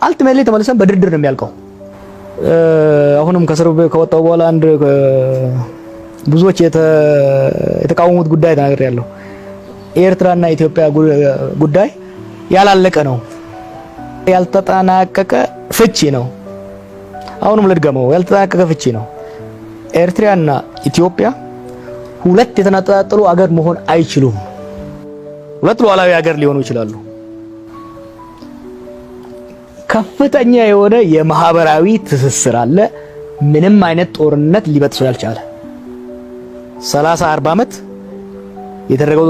አልቲሜትሊ ተመልሰን በድርድር ነው የሚያልቀው። አሁንም ከስር ከወጣው በኋላ አንድ ብዙዎች የተቃወሙት ጉዳይ ተናግሬያለሁ። ኤርትራና ኢትዮጵያ ጉዳይ ያላለቀ ነው፣ ያልተጠናቀቀ ፍቺ ነው። አሁንም ልድገመው፣ ያልተጠናቀቀ ፍቺ ነው። ኤርትራና ኢትዮጵያ ሁለት የተነጣጠሉ አገር መሆን አይችሉም። ሁለት ሉዓላዊ አገር ሊሆኑ ይችላሉ። ከፍተኛ የሆነ የማህበራዊ ትስስር አለ። ምንም አይነት ጦርነት ሊበጥሰው ያልቻለ 30-40 ዓመት የተደረገው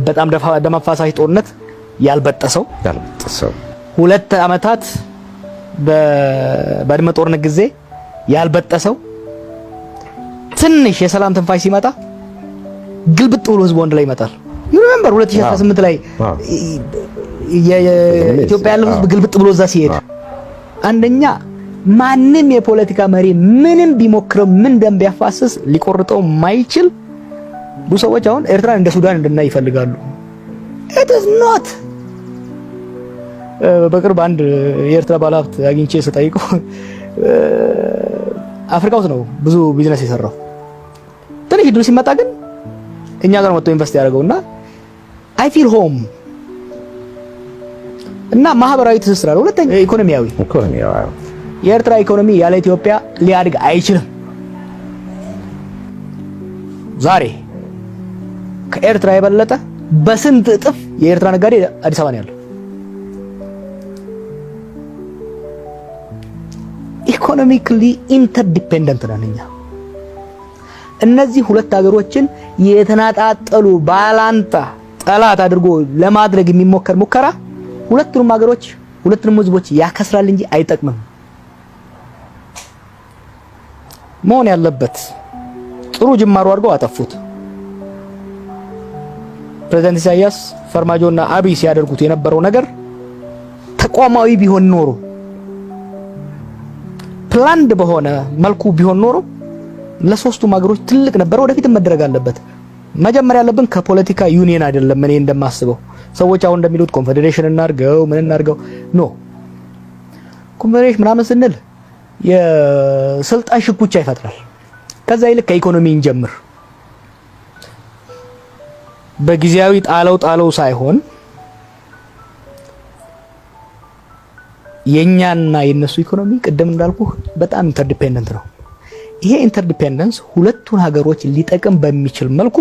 በጣም ደም አፋሳሽ ጦርነት ያልበጠሰው 2 ዓመታት በባድመ ጦርነት ጊዜ ያልበጠሰው ትንሽ የሰላም ትንፋሽ ሲመጣ ግልብጥ ብሎ ህዝቡ አንድ ላይ ይመጣል። ሪሜምበር 2018 ላይ የኢትዮጵያ ያለው ህዝብ ግልብጥ ብሎ እዛ ሲሄድ አንደኛ ማንም የፖለቲካ መሪ ምንም ቢሞክረው ምን ደም ቢያፋስስ ሊቆርጠው ማይችል ብዙ ሰዎች አሁን ኤርትራን እንደ ሱዳን እንድናይ ይፈልጋሉ። it is not በቅርብ አንድ የኤርትራ ባለሀብት አግኝቼ ስጠይቀው አፍሪካ ውስጥ ነው ብዙ ቢዝነስ የሰራው። ትንሽ ድረስ ሲመጣ ግን እኛ ጋር መጥቶ ኢንቨስት ያደርገውና I feel home እና ማህበራዊ ትስስር አለ። ሁለተኛ ኢኮኖሚያዊ የኤርትራ ኢኮኖሚ ያለ ኢትዮጵያ ሊያድግ አይችልም። ዛሬ ከኤርትራ የበለጠ በስንት እጥፍ የኤርትራ ነጋዴ አዲስ አበባ ነው ያለው። ኢኮኖሚካሊ ኢንተርዲፔንደንት ነን እኛ። እነዚህ ሁለት ሀገሮችን የተናጣጠሉ ባላንጣ ጠላት አድርጎ ለማድረግ የሚሞከር ሙከራ ሁለቱንም ሀገሮች ሁለቱንም ህዝቦች ያከስራል እንጂ አይጠቅምም። መሆን ያለበት ጥሩ ጅማሮ አድርገው አጠፉት። ፕሬዝዳንት ኢሳያስ ፈርማጆና አብይ ሲያደርጉት የነበረው ነገር ተቋማዊ ቢሆን ኖሮ ፕላንድ በሆነ መልኩ ቢሆን ኖሮ ለሶስቱም ሀገሮች ትልቅ ነበር። ወደፊት መደረግ አለበት። መጀመሪያ ያለብን ከፖለቲካ ዩኒየን አይደለም። እኔ እንደማስበው ሰዎች አሁን እንደሚሉት ኮንፌዴሬሽን እናርገው ምን እናርገው ኖ ኮንፌዴሬሽን ምናምን ስንል የስልጣን ሽኩቻ ይፈጥራል። ከዛ ይልቅ ከኢኮኖሚ እንጀምር። በጊዜያዊ ጣለው ሳይሆን የኛና የነሱ ኢኮኖሚ ቅድም እንዳልኩ በጣም ኢንተርዲፔንደንት ነው። ይሄ ኢንተርዲፔንደንስ ሁለቱን ሀገሮች ሊጠቅም በሚችል መልኩ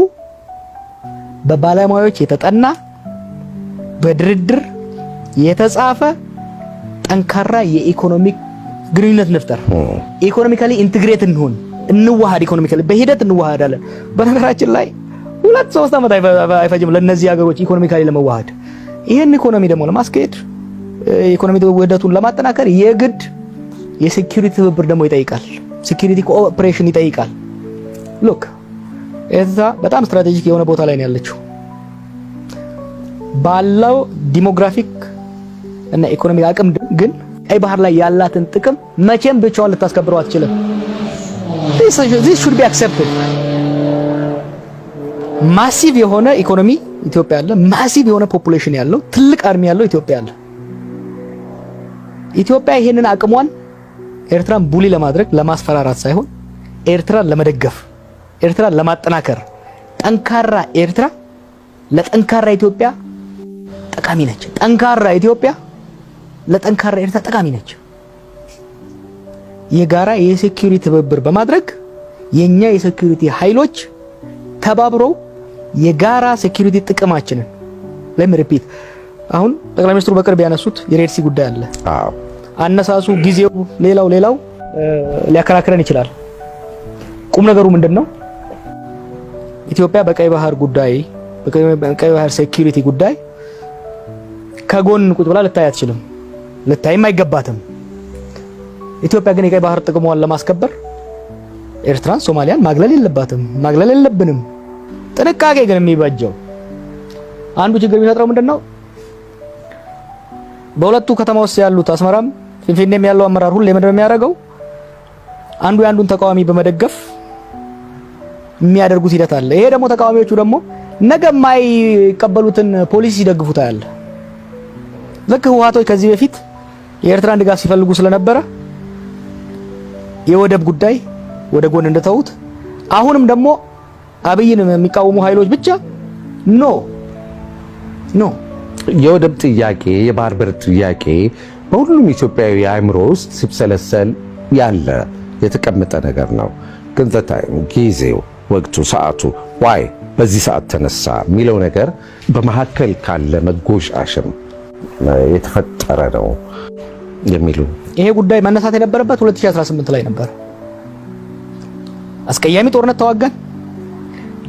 በባለሙያዎች የተጠና በድርድር የተጻፈ ጠንካራ የኢኮኖሚክ ግንኙነት ንፍጠር። ኢኮኖሚካሊ ኢንቲግሬት እንዋሃድ። ኢኮኖሚካሊ በሂደት እንዋሃዳለን። በነገራችን ላይ 2-3 ዓመት አይፈጅም ለነዚህ ሀገሮች ኢኮኖሚካሊ ለመዋሃድ። ይሄን ኢኮኖሚ ደግሞ ለማስኬድ ኢኮኖሚ ውህደቱን ለማጠናከር የግድ የሴኩሪቲ ትብብር ደግሞ ይጠይቃል። ሴኩሪቲ ኮኦፕሬሽን ይጠይቃል። ሉክ ኤርትራ በጣም ስትራቴጂክ የሆነ ቦታ ላይ ነው ያለችው። ባለው ዲሞግራፊክ እና ኢኮኖሚክ አቅም ግን ቀይ ባህር ላይ ያላትን ጥቅም መቼም ብቻዋን ልታስከብረው አትችልም። this should be accepted። ማሲቭ የሆነ ኢኮኖሚ ኢትዮጵያ አለ። ማሲቭ የሆነ ፖፑሌሽን ያለው ትልቅ አርሚ ያለው ኢትዮጵያ አለ። ኢትዮጵያ ይሄንን አቅሟን ኤርትራን ቡሊ ለማድረግ ለማስፈራራት ሳይሆን ኤርትራን ለመደገፍ ኤርትራን ለማጠናከር ጠንካራ ኤርትራ ለጠንካራ ኢትዮጵያ ጠቃሚ ነች። ጠንካራ ኢትዮጵያ ለጠንካራ ኤርትራ ጠቃሚ ነች። የጋራ የሴኩሪቲ ትብብር በማድረግ የኛ የሴኩሪቲ ኃይሎች ተባብረው የጋራ ሴኩሪቲ ጥቅማችንን ለምሪፒት አሁን ጠቅላይ ሚኒስትሩ በቅርብ ያነሱት የሬድሲ ጉዳይ አለ። አነሳሱ ጊዜው ሌላው ሊያከራክረን ይችላል። ቁም ነገሩ ምንድነው? ኢትዮጵያ በቀይ ባህር ጉዳይ በቀይ ባህር ሴኩሪቲ ጉዳይ ከጎን ቁጭ ብላ ልታይ አትችልም፣ ልታይም አይገባትም። ኢትዮጵያ ግን የቀይ ባህር ጥቅሟን ለማስከበር ኤርትራን፣ ሶማሊያን ማግለል የለባትም፣ ማግለል የለብንም። ጥንቃቄ ግን የሚበጀው አንዱ ችግር የሚፈጥረው ምንድነው? በሁለቱ ከተማ ውስጥ ያሉት አስመራም ፊንፊኔም ያለው አመራር ሁሉ ምንድነው የሚያደርገው? አንዱ ያንዱን ተቃዋሚ በመደገፍ የሚያደርጉት ሂደት አለ። ይሄ ደግሞ ተቃዋሚዎቹ ደግሞ ነገ የማይቀበሉትን ፖሊሲ ሲደግፉት አለ። ልክ ህወሓቶች ከዚህ በፊት የኤርትራን ድጋፍ ሲፈልጉ ስለነበረ የወደብ ጉዳይ ወደ ጎን እንደተውት አሁንም ደግሞ አብይን የሚቃወሙ ኃይሎች ብቻ ኖ የወደብ ጥያቄ የባህር በር ጥያቄ በሁሉም ኢትዮጵያዊ አእምሮ ውስጥ ሲብሰለሰል ያለ የተቀመጠ ነገር ነው። ግን ዘታይም ጊዜው ወቅቱ ሰዓቱ ዋይ በዚህ ሰዓት ተነሳ የሚለው ነገር በመሀከል ካለ መጎሻሸም የተፈጠረ ነው የሚሉ ይሄ ጉዳይ መነሳት የነበረበት 2018 ላይ ነበር። አስቀያሚ ጦርነት ተዋጋን።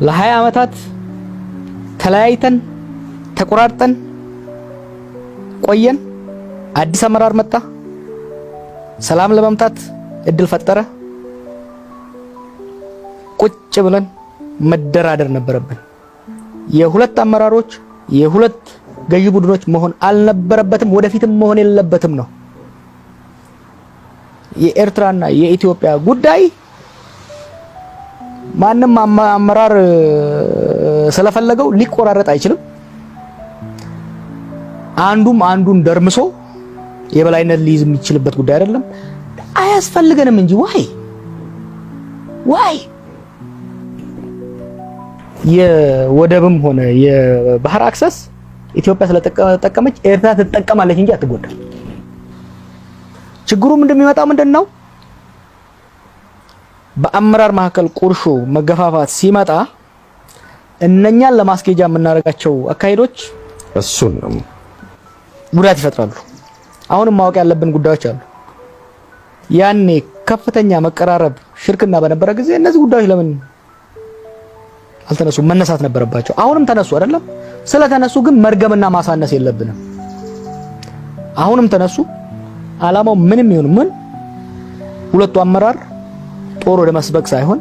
ለ20 ዓመታት ተለያይተን ተቆራርጠን ቆየን። አዲስ አመራር መጣ። ሰላም ለማምጣት እድል ፈጠረ። ቁጭ ብለን መደራደር ነበረብን። የሁለት አመራሮች የሁለት ገዢ ቡድኖች መሆን አልነበረበትም፣ ወደፊትም መሆን የለበትም ነው። የኤርትራና የኢትዮጵያ ጉዳይ ማንም አመራር ስለፈለገው ሊቆራረጥ አይችልም። አንዱን ደርምሶ የበላይነት ሊይዝ የሚችልበት ጉዳይ አይደለም። አያስፈልገንም እንጂ ዋይ የወደብም ሆነ የባህር አክሰስ ኢትዮጵያ ስለተጠቀመች ኤርትራ ትጠቀማለች እንጂ አትጎዳም። ችግሩ እንደሚመጣው ምንድነው? በአመራር መካከል ቁርሾ መገፋፋት ሲመጣ እነኛን ለማስኬጃ የምናደርጋቸው አካሄዶች እሱን ነው ጉዳት ይፈጥራሉ። አሁንም ማወቅ ያለብን ጉዳዮች አሉ። ያኔ ከፍተኛ መቀራረብ ሽርክና በነበረ ጊዜ እነዚህ ጉዳዮች ለምን አልተነሱ? መነሳት ነበረባቸው። አሁንም ተነሱ አይደለም? ስለተነሱ ግን መርገምና ማሳነስ የለብንም። አሁንም ተነሱ። አላማው ምንም ይሁን ምን ሁለቱ አመራር ጦር ወደ መስበክ ሳይሆን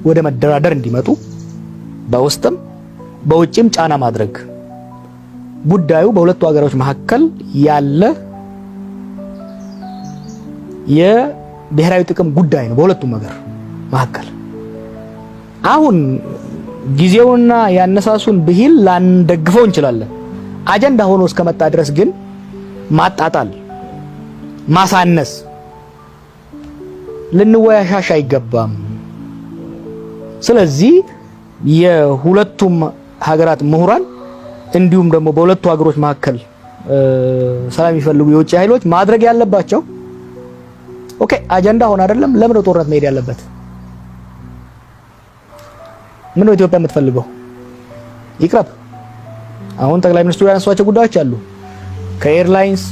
ወደ መደራደር እንዲመጡ በውስጥም በውጭም ጫና ማድረግ። ጉዳዩ በሁለቱ ሀገሮች መካከል ያለ የብሔራዊ ጥቅም ጉዳይ ነው። በሁለቱም ሀገር መካከል አሁን ጊዜውና ያነሳሱን ብሂል ላንደግፈው እንችላለን። አጀንዳ ሆኖ እስከመጣ ድረስ ግን ማጣጣል፣ ማሳነስ ልንወያሻሽ አይገባም። ስለዚህ የሁለቱም ሀገራት ምሁራን እንዲሁም ደግሞ በሁለቱ ሀገሮች መካከል ሰላም የሚፈልጉ የውጭ ኃይሎች ማድረግ ያለባቸው ኦኬ አጀንዳ ሆነ አይደለም። ለምን ጦርነት መሄድ ያለበት? ምን ነው ኢትዮጵያ የምትፈልገው? ይቅረብ። አሁን ጠቅላይ ሚኒስትሩ ያነሷቸው ጉዳዮች አሉ። ከኤርላይንስ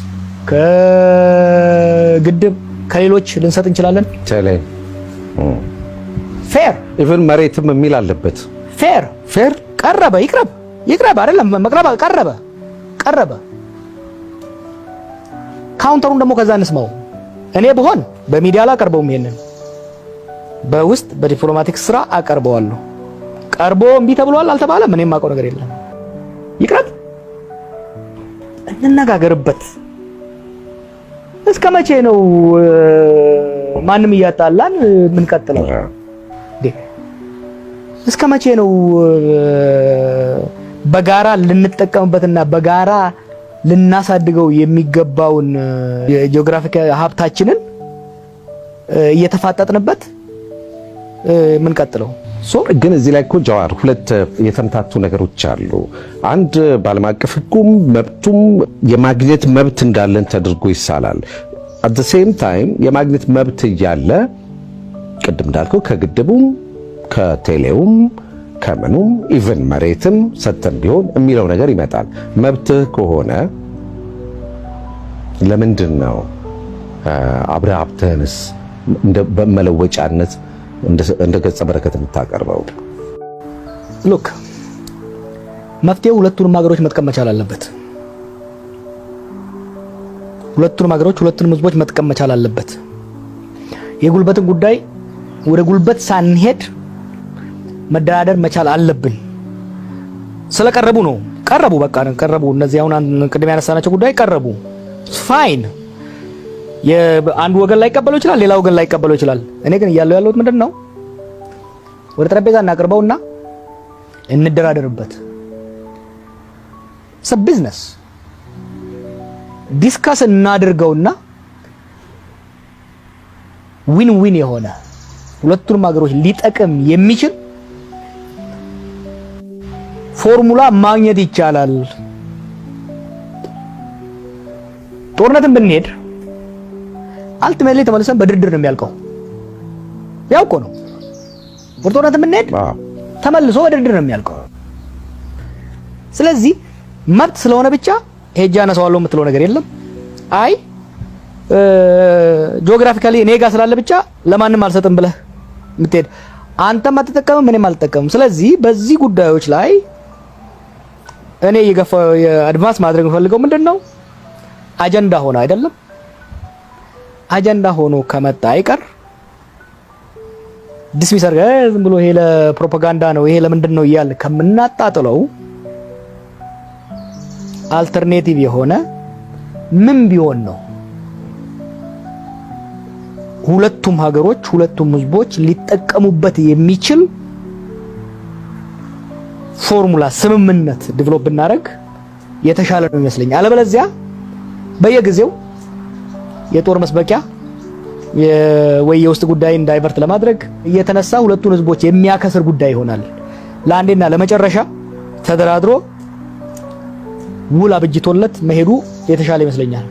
ከግድብ ከሌሎች ልንሰጥ እንችላለን። ፌር ኢቭን መሬትም የሚል አለበት። ፌር ቀረበ። ይቅረብ አይደለም መቅረብ ቀረበ። ካውንተሩን ደግሞ ከዛ እንስማው። እኔ ብሆን በሚዲያ ላይ አቀርበውም፣ ይሄንን በውስጥ በዲፕሎማቲክ ስራ አቀርበዋለሁ። ቀርቦ እምቢ ተብሏል አልተባለም፣ እኔም የማውቀው ነገር የለም። ይቅረብ፣ እንነጋገርበት። እስከ መቼ ነው ማንም እያጣላን ምን ቀጥለው? እስከ መቼ ነው በጋራ ልንጠቀምበትና በጋራ ልናሳድገው የሚገባውን የጂኦግራፊክ ሀብታችንን እየተፋጠጥንበት ምን ቀጥለው? ግን እዚህ ላይ እኮ ጀዋር ሁለት የተምታቱ ነገሮች አሉ። አንድ በዓለም አቀፍ ሕጉም መብቱም የማግኘት መብት እንዳለን ተደርጎ ይሳላል። at the same time የማግኘት መብት እያለ ቅድም እንዳልከው ከግድቡም ከቴሌውም ከምኑም ኢቭን መሬትም ሰተን ቢሆን የሚለው ነገር ይመጣል። መብትህ ከሆነ ለምንድን ነው አብረህ ሀብትህንስ በመለወጫነት እንደ ገጸ በረከት የምታቀርበው? ሉክ መፍትሄው ሁለቱንም ሀገሮች መጥቀም መቻል አለበት። ሁለቱንም ሀገሮች ሁለቱንም ህዝቦች መጥቀም መቻል አለበት። የጉልበትን ጉዳይ ወደ ጉልበት ሳንሄድ መደራደር መቻል አለብን። ስለቀረቡ ነው በቃ ቀረቡ። እነዚህ አሁን ቅድም ያነሳናቸው ጉዳይ ቀረቡ። ፋይን። የአንዱ ወገን ላይ ቀበለው ይችላል፣ ሌላ ወገን ላይ ቀበለው ይችላል። እኔ ግን ያለሁት ምንድነው ወደ ጠረጴዛ እናቀርበውና እንደራደርበት። ቢዝነስ ዲስካስ እናድርገውና ዊን ዊን የሆነ ሁለቱንም ሀገሮች ሊጠቅም የሚችል ፎርሙላ ማግኘት ይቻላል። ጦርነትን ብንሄድ አልቲሜትሊ ተመልሰን በድርድር ነው የሚያልቀው። ያው እኮ ነው ወደ ጦርነት ብንሄድ ተመልሶ በድርድር ነው የሚያልቀው። ስለዚህ መብት ስለሆነ ብቻ ሄጄ አነሳዋለሁ የምትለው ነገር የለም። አይ ጂኦግራፊካሊ እኔ ጋር ስላለ ብቻ ለማንም አልሰጥም ብለህ የምትሄድ አንተም አትጠቀምም እኔም አልጠቀምም። ስለዚህ በዚህ ጉዳዮች ላይ እኔ የአድቫንስ ማድረግ የምፈልገው ምንድነው አጀንዳ ሆነ አይደለም። አጀንዳ ሆኖ ከመጣ አይቀር ዲስሚስ ዝም ብሎ ይሄ ለፕሮፓጋንዳ ነው ይሄ ለምንድን ነው እያልን ከምናጣጥለው አልተርኔቲቭ የሆነ ምን ቢሆን ነው ሁለቱም ሀገሮች ሁለቱም ህዝቦች ሊጠቀሙበት የሚችል ፎርሙላ ስምምነት ዲቨሎፕ ብናደርግ የተሻለ ነው ይመስለኛል። አለበለዚያ በየጊዜው የጦር መስበቂያ ወይ የውስጥ ጉዳይ ዳይቨርት ለማድረግ እየተነሳ ሁለቱን ህዝቦች የሚያከስር ጉዳይ ይሆናል። ለአንዴና ለመጨረሻ ተደራድሮ ውል አብጅቶለት መሄዱ የተሻለ ይመስለኛል።